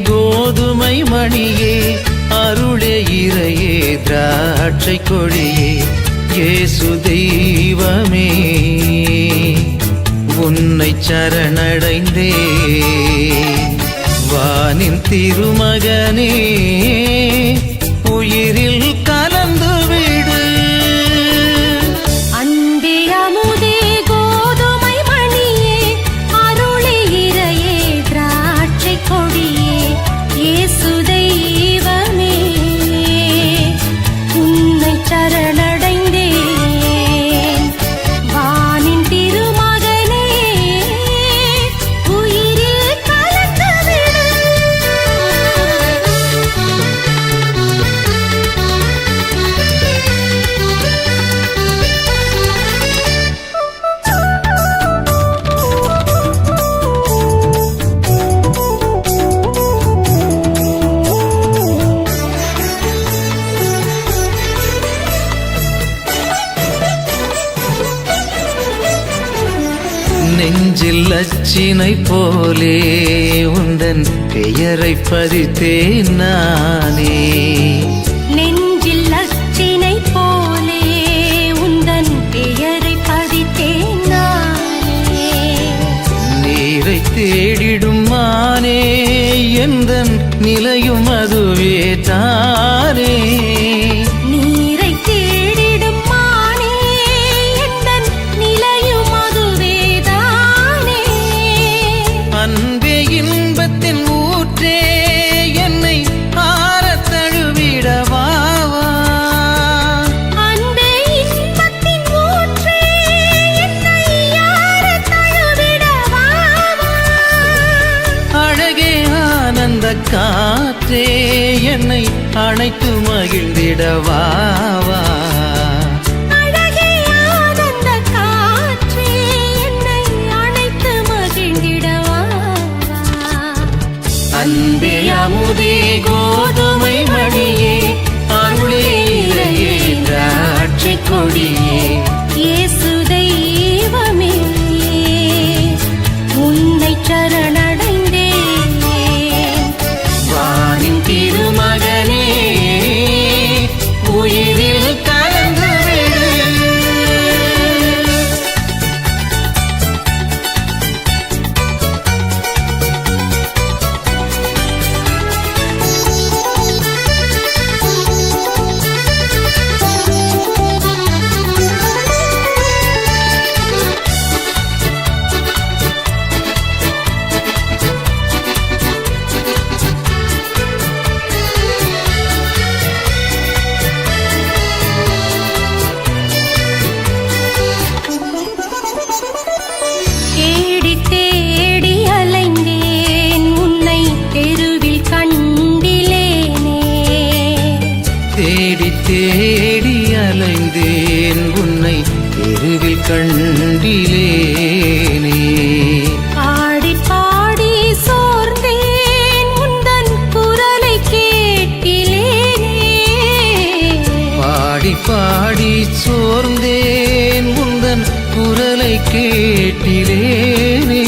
கோதுமை மணியே, அருளே இறையே திராட்சை கொடியே, இயேசு தெய்வமே உன்னை சரணடைந்தே. வானின் திருமகனே உயிரில் கலந்து விடு. அன்பே அமுதே கோதுமை மணியே, அருளே இறையே திராட்சை கொடியே, இயேசு தெய்வமே உன்னை சரணடைந்தேன். வானின் திருமகனே உயிரில் கலந்து விடு. நெஞ்சில் லட்சினை போலே உந்தன் பெயரை பதித்தேன் நானே. நெஞ்சில் லட்சினை போலே உந்தன் பெயரை பதித்தேன் நானே. நீரை தேடிடும் மானே எந்தன் நிலையும் அதுவே தானே. நீரை தேடிடும் மானே எந்தன் நிலையும் அதுவே தானே. அன்பே இன்பத்தின் ஊற்றே என்னை ஆரத் தழுவிடவா. அன்பே இன்பத்தின் ஊற்றே என்னை யாரத் தழுவிடவா. அழகே ஆனந்த காற்றே என்னை அணைத்து மகிழ்ந்திடவா. அழகே ஆனந்த காற்றே என்னை அணைத்து மகிழ்ந்திடவா. அன்பே அமுதே கோதுமை மணியே, அருளே இறையே திராட்சை கொடியே, இயேசு தெய்வமே உன்னை சரணடைந்தேன். வானின் திருமகனே உயிரில் கலந்து விடு. தேடி தேடி அலைந்தேன் உன்னை தெருவில் கண்டிலேனே. தேடி தேடி அலைந்தேன் உன்னை தெருவில் கண்டிலேனே. பாடி பாடி சோர்ந்தேன் உந்தன் குரலை கேட்டிலேனே. பாடி பாடி சோர்ந்தேன் உந்தன் குரலை கேட்டிலேனே.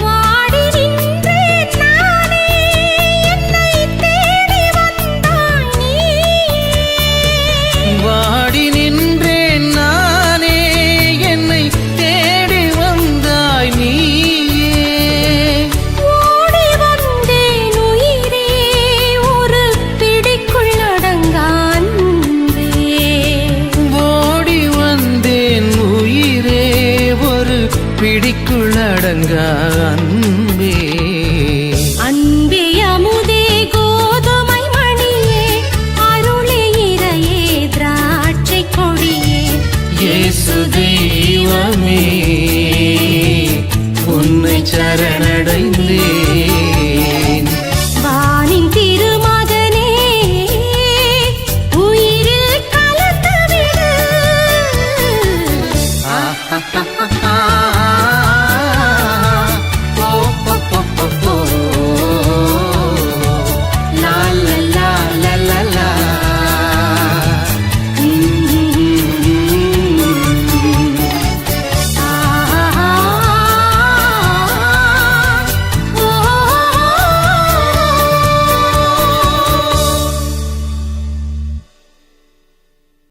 வாடி நின்றேன் நானே என்னை தேடி வந்தாய் நீயே. வாடி நின்றேன் நானே என்னை தேடி வந்தாய் நீயே. ஓடி வந்தேன் உயிரே ஒரு பிடிக்குள் அடங்கா அன்பே. ஓடி வந்தேன் உயிரே ஒரு பிடிக்குள் அடங்கா அன்பே. அன்பே அமுதே கோதுமை மணியே, அருளே இறையே திராட்சை கொடியே, இயேசு தெய்வமே உன்னை சரணடைந்தேன். வானின் திருமகனே உயிரில் கலந்து விடு.